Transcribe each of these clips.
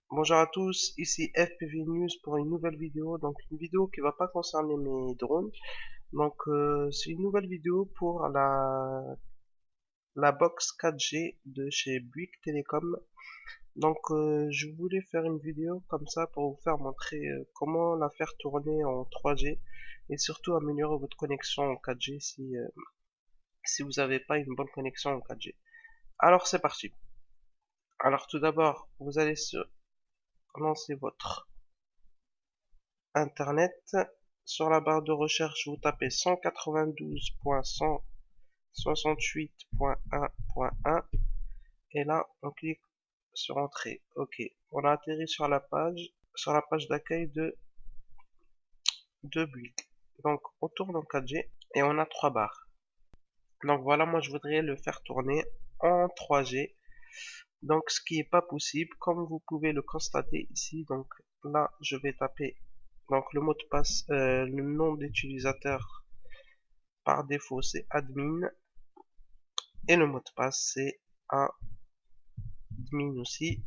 Bonjour à tous, ici FPV News pour une nouvelle vidéo. Donc une vidéo qui va pas concerner mes drones. C'est une nouvelle vidéo pour la box 4G de chez Bouygues Telecom. Je voulais faire une vidéo comme ça pour vous faire montrer comment la faire tourner en 3G et surtout améliorer votre connexion en 4G si vous n'avez pas une bonne connexion en 4G. Alors c'est parti. Alors tout d'abord, vous allez lancer votre Internet. Sur la barre de recherche, vous tapez 192.168.1.1 et là, on clique sur Entrée. Ok, on a atterri sur la page d'accueil de Bouygues. Donc, on tourne en 4G et on a trois barres. Donc voilà, moi je voudrais le faire tourner en 3G. Donc, ce qui n'est pas possible, comme vous pouvez le constater ici. Donc là, je vais taper le mot de passe, le nom d'utilisateur par défaut c'est admin et le mot de passe c'est admin aussi.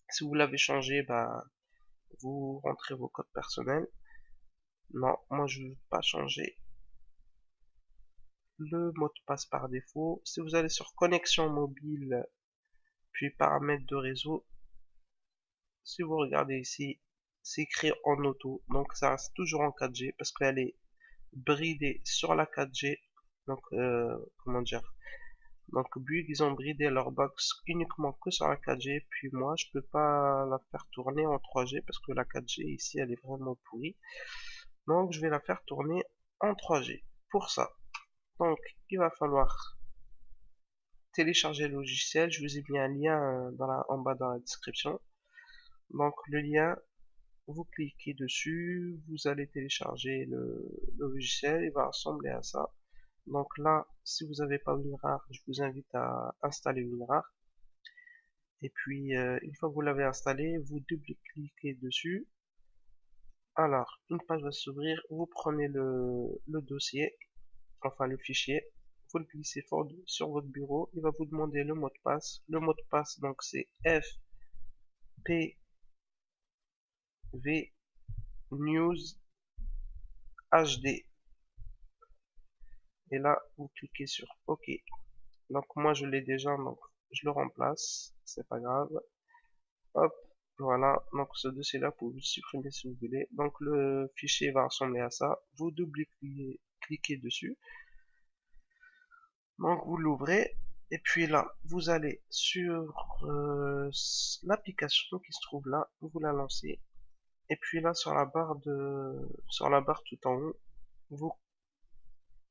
Si vous l'avez changé, bah vous rentrez vos codes personnels. Non, moi je ne veux pas changer le mot de passe par défaut. Si vous allez sur connexion mobile, puis paramètres de réseau, si vous regardez ici, c'est écrit en auto. Donc ça reste toujours en 4G parce qu'elle est bridée sur la 4G. Comment dire? Donc Bouygues, ils ont bridé leur box uniquement que sur la 4G, puis moi je peux pas la faire tourner en 3G parce que la 4G ici elle est vraiment pourrie. Donc je vais la faire tourner en 3G. Pour ça, donc il va falloir télécharger le logiciel. Je vous ai mis un lien en bas dans la description. Donc le lien, vous cliquez dessus, vous allez télécharger le logiciel, il va ressembler à ça. Donc là, si vous n'avez pas WinRAR, je vous invite à installer WinRAR. Et puis, une fois que vous l'avez installé, vous double-cliquez dessus. Alors, une page va s'ouvrir. Vous prenez le dossier, enfin le fichier. Vous le glissez fort sur votre bureau. Il va vous demander le mot de passe. Le mot de passe, donc c'est FPV News HD. Et là, vous cliquez sur OK. Donc moi, je l'ai déjà, donc je le remplace. C'est pas grave. Hop, voilà. Donc ce dossier-là, vous pouvez le supprimer si vous voulez. Donc le fichier va ressembler à ça. Vous double-cliquez dessus. Donc vous l'ouvrez. Et puis là, vous allez sur l'application qui se trouve là. Vous la lancez. Et puis là, sur la barre tout en haut, vous,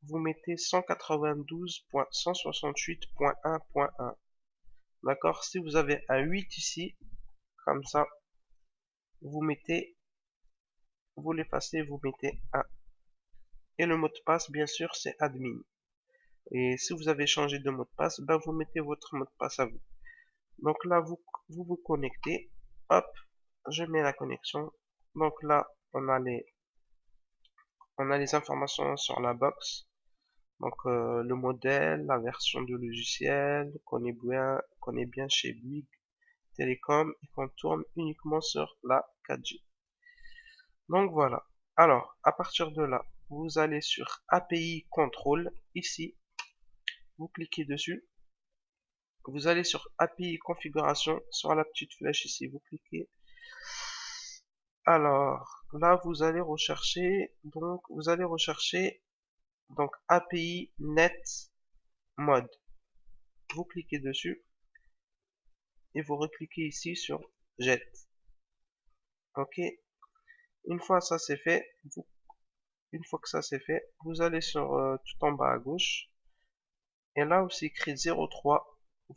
vous mettez 192.168.1.1. D'accord? Si vous avez un 8 ici, comme ça, vous mettez vous l'effacez, vous mettez 1. Et le mot de passe, bien sûr, c'est admin. Et si vous avez changé de mot de passe, ben vous mettez votre mot de passe à vous. Donc là, vous connectez. Hop, je mets la connexion. Donc là, on a les informations sur la box. Le modèle, la version du logiciel, qu'on est bien chez Bouygues Télécom et qu'on tourne uniquement sur la 4G. Donc voilà. Alors, à partir de là, vous allez sur API Control, ici, vous cliquez dessus, vous allez sur API Configuration, sur la petite flèche ici, vous cliquez. Alors, là, vous allez rechercher, donc, API Net Mode. Vous cliquez dessus, et vous recliquez ici sur Jet. Ok. Une fois ça c'est fait, une fois que ça c'est fait, vous allez sur tout en bas à gauche, et là où c'est écrit 03, vous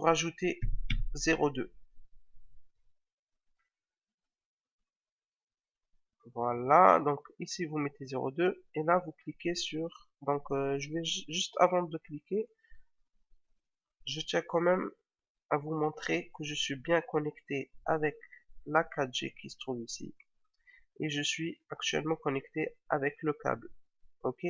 rajoutez 02. Voilà, donc ici vous mettez 02 et là vous cliquez sur, je vais juste avant de cliquer, je tiens quand même à vous montrer que je suis bien connecté avec la 4G qui se trouve ici et je suis actuellement connecté avec le câble, ok?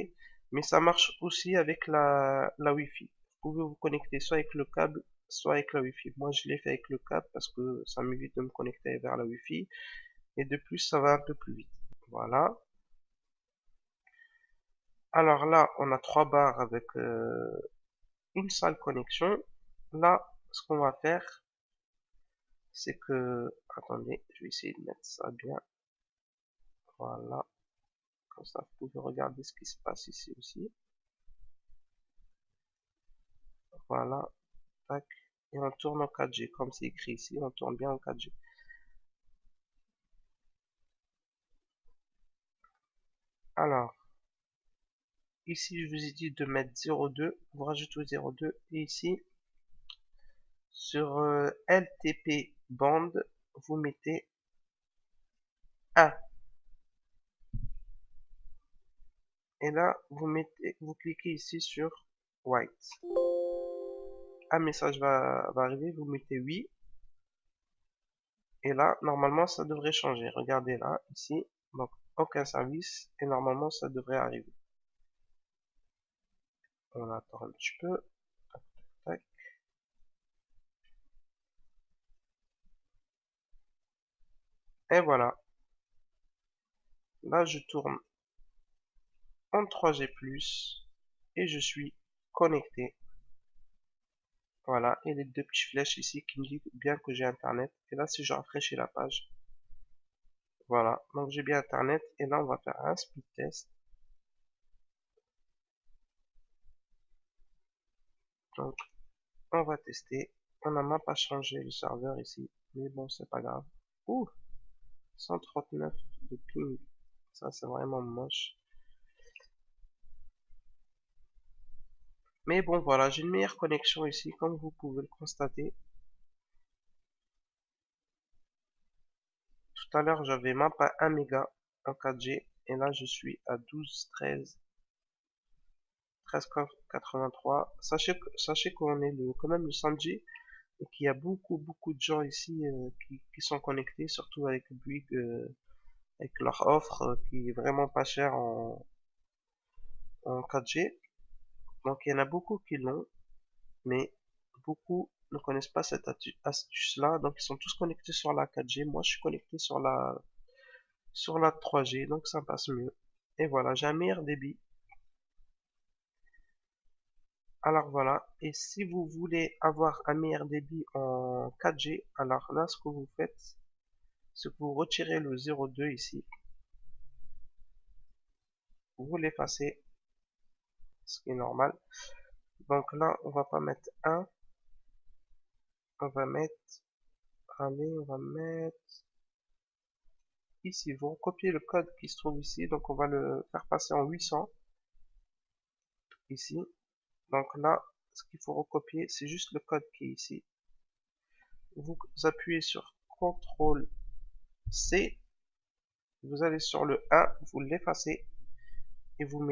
Mais ça marche aussi avec la Wi-Fi. Vous pouvez vous connecter soit avec le câble soit avec la Wi-Fi. Moi, je l'ai fait avec le câble parce que ça m'évite de me connecter vers la Wi-Fi. Et de plus, ça va un peu plus vite. Voilà. Alors là, on a 3 barres avec une seule connexion. Là, ce qu'on va faire, c'est que... Attendez, je vais essayer de mettre ça bien. Voilà. Comme ça, vous pouvez regarder ce qui se passe ici aussi. Voilà. Tac. Et on tourne en 4G. Comme c'est écrit ici, on tourne bien en 4G. Alors, ici, je vous ai dit de mettre 0,2. Vous rajoutez 0,2. Et ici, sur LTP band, vous mettez 1. Et là, vous cliquez ici sur White. Un message va arriver, vous mettez oui. Et là, normalement, ça devrait changer. Regardez là, ici. Donc, aucun service. Et normalement, ça devrait arriver. On attend un petit peu. Tac, tac. Et voilà. Là, je tourne en 3G+. Et je suis connecté. Voilà. Et les deux petites flèches ici qui me disent bien que j'ai Internet. Et là, si je rafraîchis la page. Voilà. Donc, j'ai bien Internet. Et là, on va faire un speed test. Donc, on va tester. On n'a même pas changé le serveur ici. Mais bon, c'est pas grave. Ouh, 139 de ping. Ça, c'est vraiment moche. Mais bon, voilà, j'ai une meilleure connexion ici, comme vous pouvez le constater. Tout à l'heure, j'avais même pas 1 méga en 4G. Et là, je suis à 12, 13, 13,83. Sachez qu'on est quand même le 5G. Et qu'il y a beaucoup de gens ici qui sont connectés, surtout avec Bouygues, avec leur offre qui est vraiment pas chère en 4G. Donc il y en a beaucoup qui l'ont, mais beaucoup ne connaissent pas cette astuce-là. Donc ils sont tous connectés sur la 4G. Moi je suis connecté sur la 3G, donc ça passe mieux. Et voilà, j'ai un meilleur débit. Alors voilà, et si vous voulez avoir un meilleur débit en 4G, alors là ce que vous faites, c'est que vous retirez le 0,2 ici, vous l'effacez, ce qui est normal. Donc là, on va pas mettre 1, on va mettre, allez, on va mettre ici. Vous recopiez le code qui se trouve ici, donc on va le faire passer en 800 ici. Donc là, ce qu'il faut recopier, c'est juste le code qui est ici. Vous appuyez sur CTRL C, vous allez sur le 1, vous l'effacez et vous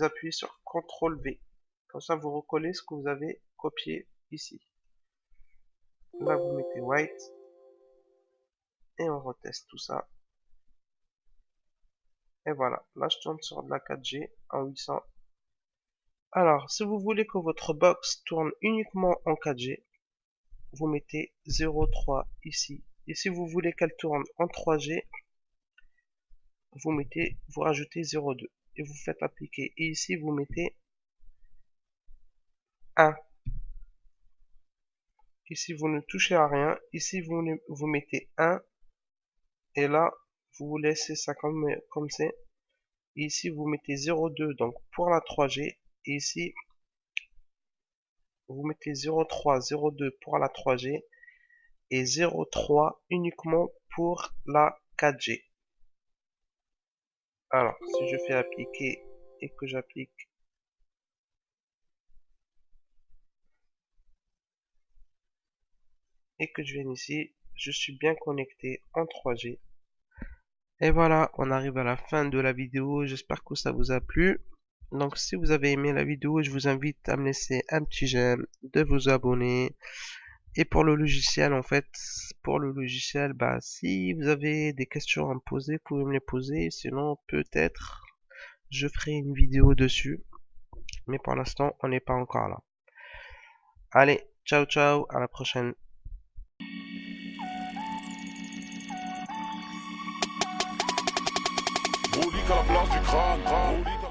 appuyez sur CTRL V. Comme ça, vous recollez ce que vous avez copié ici. Là, vous mettez white et on reteste tout ça. Et voilà, là je tourne sur de la 4G en 800. Alors, si vous voulez que votre box tourne uniquement en 4G, vous mettez 0,3 ici. Et si vous voulez qu'elle tourne en 3G, vous rajoutez 0,2 et vous faites appliquer. Et ici, vous mettez 1. Ici, vous ne touchez à rien. Ici, vous mettez 1. Et là, vous laissez ça comme c'est. Et ici, vous mettez 0,2 donc pour la 3G. Et ici, vous mettez 0,3, 0,2 pour la 3G. Et 0,3 uniquement pour la 4G. Alors, si je fais appliquer et que j'applique et que je viens ici, je suis bien connecté en 3G. Et voilà, on arrive à la fin de la vidéo. J'espère que ça vous a plu. Donc, si vous avez aimé la vidéo, je vous invite à me laisser un petit j'aime, de vous abonner. Et pour le logiciel, en fait, bah, si vous avez des questions à me poser, vous pouvez me les poser. Sinon, peut-être, je ferai une vidéo dessus. Mais pour l'instant, on n'est pas encore là. Allez, ciao ciao, à la prochaine. Brolique à la place du crâne.